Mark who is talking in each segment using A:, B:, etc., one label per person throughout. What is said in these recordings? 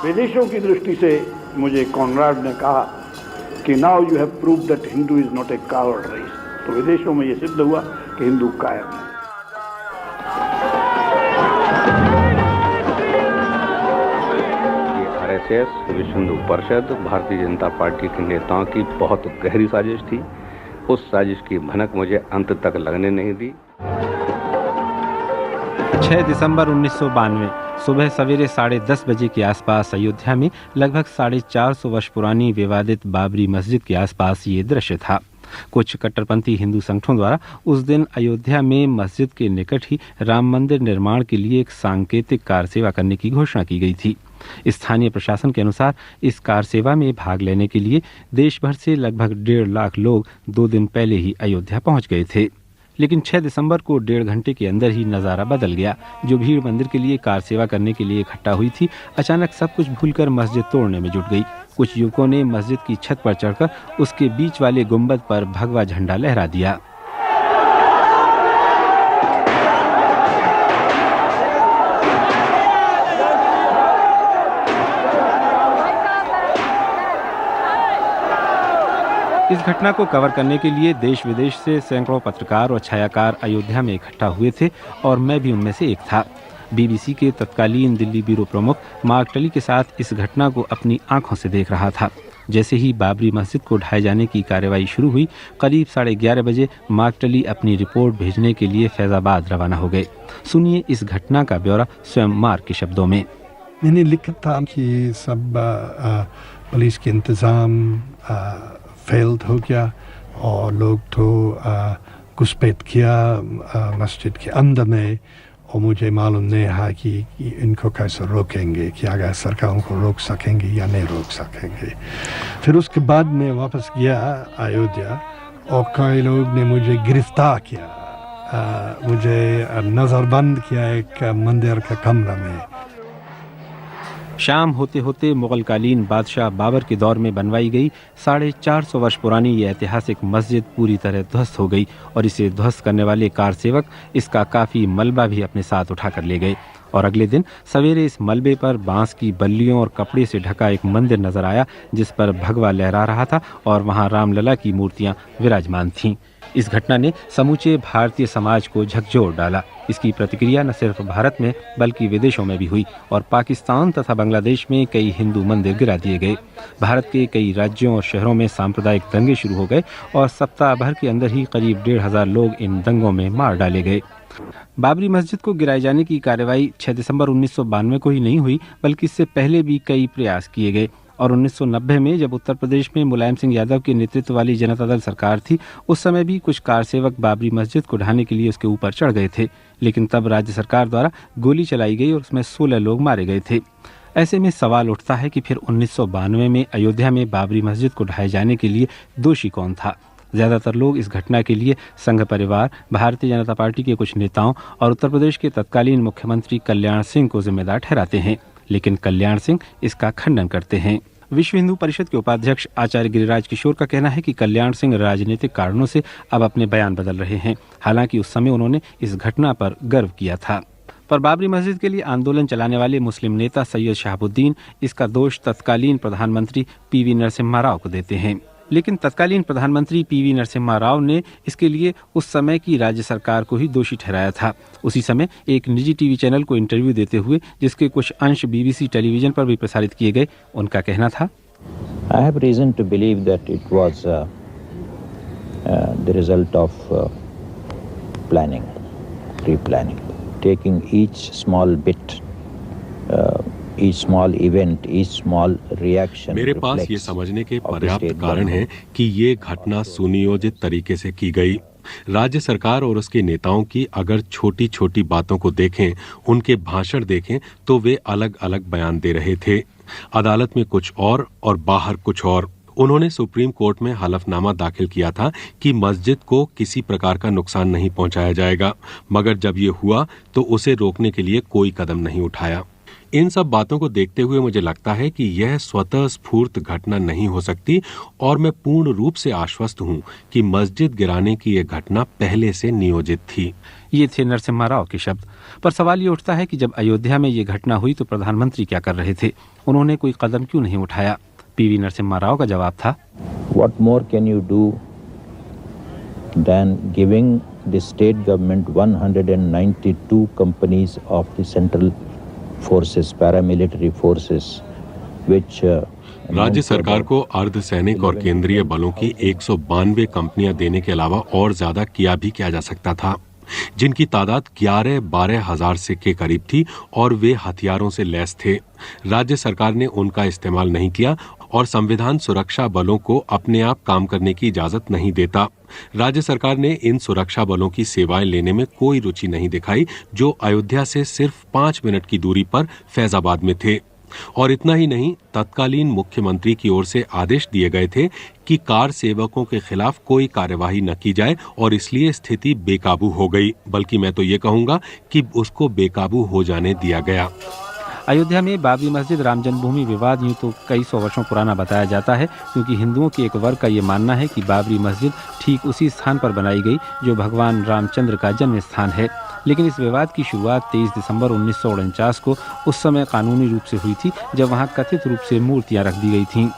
A: विदेशों की दृष्टि से मुझे कॉनराड ने कहा कि now you have proved that Hindu is not a coward race. तो विदेशों में ये सिद्ध हुआ कि हिंदू कायर है।
B: आरएसएस, विश्व हिंदू परिषद, भारतीय जनता पार्टी के नेताओं की बहुत गहरी साजिश थी। उस साजिश की भनक मुझे अंत तक लगने नहीं दी।
C: 6 दिसंबर 1992 सुबह सवेरे 10:30 बजे के आसपास अयोध्या में लगभग 450 वर्ष पुरानी विवादित बाबरी मस्जिद के आसपास ये दृश्य था। कुछ कट्टरपंथी हिंदू संगठनों द्वारा उस दिन अयोध्या में मस्जिद के निकट ही राम मंदिर निर्माण के लिए एक सांकेतिक कार सेवा करने की घोषणा की गई थी। स्थानीय प्रशासन के अनुसार इस कार सेवा में भाग लेने के लिए देश भर से लगभग 1.5 लाख लोग 2 दिन पहले ही अयोध्या पहुंच गए थे। लेकिन 6 दिसंबर को 1.5 घंटे के अंदर ही नज़ारा बदल गया। जो भीड़ मंदिर के लिए कार सेवा करने के लिए इकट्ठा हुई थी, अचानक सब कुछ भूलकर मस्जिद तोड़ने में जुट गई। कुछ युवकों ने मस्जिद की छत पर चढ़कर उसके बीच वाले गुंबद पर भगवा झंडा लहरा दिया। इस घटना को कवर करने के लिए देश विदेश से सैकड़ों पत्रकार और छायाकार अयोध्या में इकट्ठा हुए थे और मैं भी उनमें से एक था। बीबीसी के तत्कालीन दिल्ली ब्यूरो प्रमुख मार्क टली के साथ इस घटना को अपनी आंखों से देख रहा था। जैसे ही बाबरी मस्जिद को ढाए जाने की कार्रवाई शुरू हुई, करीब 11:30 बजे मार्क टली अपनी रिपोर्ट भेजने के लिए फैजाबाद रवाना हो गए। सुनिए इस घटना का ब्यौरा स्वयं मार्क के शब्दों में।
D: मैंने लिखा था कि सब पुलिस के इंतजाम फेल्ड हो गया और लोग तो घुसपैठ किया मस्जिद के अंदर में, और मुझे मालूम नहीं है कि इनको कैसे रोकेंगे, कि अगर सरकार उनको रोक सकेंगे या नहीं रोक सकेंगे। फिर उसके बाद मैं वापस गया अयोध्या और कई लोग ने मुझे गिरफ्तार किया, मुझे नज़रबंद किया एक मंदिर के कमरे में।
C: शाम होते होते मुगलकालीन बादशाह बाबर के दौर में बनवाई गई 450 वर्ष पुरानी ये ऐतिहासिक मस्जिद पूरी तरह ध्वस्त हो गई और इसे ध्वस्त करने वाले कार सेवक इसका काफी मलबा भी अपने साथ उठाकर ले गए। और अगले दिन सवेरे इस मलबे पर बांस की बल्लियों और कपड़े से ढका एक मंदिर नजर आया, जिस पर भगवा लहरा रहा था और वहां रामलला की मूर्तियां विराजमान थीं। इस घटना ने समूचे भारतीय समाज को झकझोर डाला। इसकी प्रतिक्रिया न सिर्फ भारत में बल्कि विदेशों में भी हुई और पाकिस्तान तथा बांग्लादेश में कई हिंदू मंदिर गिरा दिए गए। भारत के कई राज्यों और शहरों में सांप्रदायिक दंगे शुरू हो गए और सप्ताह भर के अंदर ही करीब 1,500 लोग इन दंगों में मार डाले गए। बाबरी मस्जिद को गिराए जाने की कार्रवाई 6 दिसंबर 1992 को ही नहीं हुई, बल्कि इससे पहले भी कई प्रयास किए गए। और 1990 में जब उत्तर प्रदेश में मुलायम सिंह यादव के नेतृत्व वाली जनता दल सरकार थी, उस समय भी कुछ कार सेवक बाबरी मस्जिद को ढाने के लिए उसके ऊपर चढ़ गए थे, लेकिन तब राज्य सरकार द्वारा गोली चलाई गई और उसमें 16 लोग मारे गए थे। ऐसे में सवाल उठता है कि फिर 1992 में अयोध्या में बाबरी मस्जिद को ढाए जाने के लिए दोषी कौन था? ज्यादातर लोग इस घटना के लिए संघ परिवार, भारतीय जनता पार्टी के कुछ नेताओं और उत्तर प्रदेश के तत्कालीन मुख्यमंत्री कल्याण सिंह को जिम्मेदार ठहराते हैं, लेकिन कल्याण सिंह इसका खंडन करते हैं। विश्व हिंदू परिषद के उपाध्यक्ष आचार्य गिरिराज किशोर का कहना है कि कल्याण सिंह राजनीतिक कारणों से अब अपने बयान बदल रहे हैं, हालांकि उस समय उन्होंने इस घटना पर गर्व किया था। पर बाबरी मस्जिद के लिए आंदोलन चलाने वाले मुस्लिम नेता सैयद शहाबुद्दीन इसका दोष तत्कालीन प्रधानमंत्री पीवी नरसिम्हा राव को देते हैं। लेकिन तत्कालीन प्रधानमंत्री पीवी नरसिम्हा राव ने इसके लिए उस समय की राज्य सरकार को ही दोषी ठहराया था। उसी समय एक निजी टीवी चैनल को इंटरव्यू देते हुए, जिसके कुछ अंश बीबीसी टेलीविजन पर भी प्रसारित किए गए, उनका कहना था,
E: I have reason to believe that it was the result of planning, pre-planning, taking each small bit, each small event, each small reaction.
F: मेरे पास ये समझने के पर्याप्त कारण हैं कि ये घटना सुनियोजित तरीके से की गई। राज्य सरकार और उसके नेताओं की अगर छोटी छोटी बातों को देखें, उनके भाषण देखें, तो वे अलग अलग बयान दे रहे थे। अदालत में कुछ और बाहर कुछ और। उन्होंने सुप्रीम कोर्ट में हलफनामा दाखिल किया था कि मस्जिद को किसी प्रकार का नुकसान नहीं पहुंचाया जाएगा, मगर जब ये हुआ तो उसे रोकने के लिए कोई कदम नहीं उठाया। इन सब बातों को देखते हुए मुझे लगता है कि यह स्वतः स्फूर्त घटना नहीं हो सकती और मैं पूर्ण रूप से आश्वस्त हूं कि मस्जिद गिराने की यह घटना पहले से नियोजित थी।
C: ये थे नरसिम्हा राव के शब्द। पर सवाल ये उठता है कि जब अयोध्या में ये घटना हुई तो प्रधानमंत्री क्या कर रहे थे? उन्होंने कोई कदम क्यों नहीं उठाया? पीवी नरसिम्हा राव का जवाब था,
E: What more can you do than giving the state government 192 companies of the central forces, paramilitary forces, which
F: राज्य सरकार को अर्धसैनिक और केंद्रीय बलों की 192 कंपनियां देने के अलावा और ज्यादा किया भी किया जा सकता था, जिनकी तादाद 11-12 हजार से के करीब थी और वे हथियारों से लैस थे। राज्य सरकार ने उनका इस्तेमाल नहीं किया और संविधान सुरक्षा बलों को अपने आप काम करने की इजाजत नहीं देता। राज्य सरकार ने इन सुरक्षा बलों की सेवाएं लेने में कोई रुचि नहीं दिखाई, जो अयोध्या से सिर्फ 5 मिनट की दूरी पर फैजाबाद में थे। और इतना ही नहीं, तत्कालीन मुख्यमंत्री की ओर से आदेश दिए गए थे कि कार सेवकों के खिलाफ कोई कार्यवाही न की जाए और इसलिए स्थिति बेकाबू हो गई, बल्कि मैं तो ये कहूंगा कि उसको बेकाबू हो जाने दिया गया।
C: अयोध्या में बाबरी मस्जिद राम जन्मभूमि विवाद यूं तो कई सौ वर्षों पुराना बताया जाता है, क्योंकि हिंदुओं के एक वर्ग का ये मानना है कि बाबरी मस्जिद ठीक उसी स्थान पर बनाई गई जो भगवान रामचंद्र का जन्म स्थान है। लेकिन इस विवाद की शुरुआत 23 दिसंबर 1949 को उस समय कानूनी रूप से हुई थी, जब वहां कथित रूप से मूर्तियां रख दी गई थीं।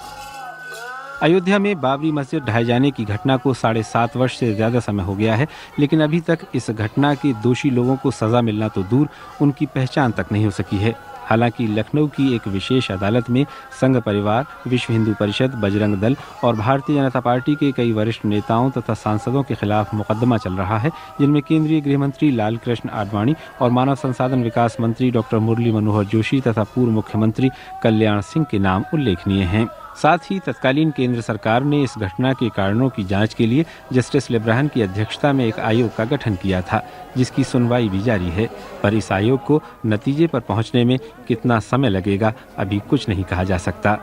C: अयोध्या में बाबरी मस्जिद ढहाए जाने की घटना को 7.5 वर्ष से ज्यादा समय हो गया है, लेकिन अभी तक इस घटना के दोषी लोगों को सजा मिलना तो दूर, उनकी पहचान तक नहीं हो सकी है। हालांकि लखनऊ की एक विशेष अदालत में संघ परिवार, विश्व हिंदू परिषद, बजरंग दल और भारतीय जनता पार्टी के कई वरिष्ठ नेताओं तथा सांसदों के खिलाफ मुकदमा चल रहा है, जिनमें केंद्रीय गृह मंत्री लालकृष्ण आडवाणी और मानव संसाधन विकास मंत्री डॉक्टर मुरली मनोहर जोशी तथा पूर्व मुख्यमंत्री कल्याण सिंह के नाम उल्लेखनीय हैं। साथ ही तत्कालीन केंद्र सरकार ने इस घटना के कारणों की जांच के लिए जस्टिस लिब्राहन की अध्यक्षता में एक आयोग का गठन किया था, जिसकी सुनवाई भी जारी है। पर इस आयोग को नतीजे पर पहुंचने में कितना समय लगेगा, अभी कुछ नहीं कहा जा सकता।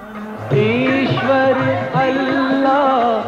C: ईश्वर अल्लाह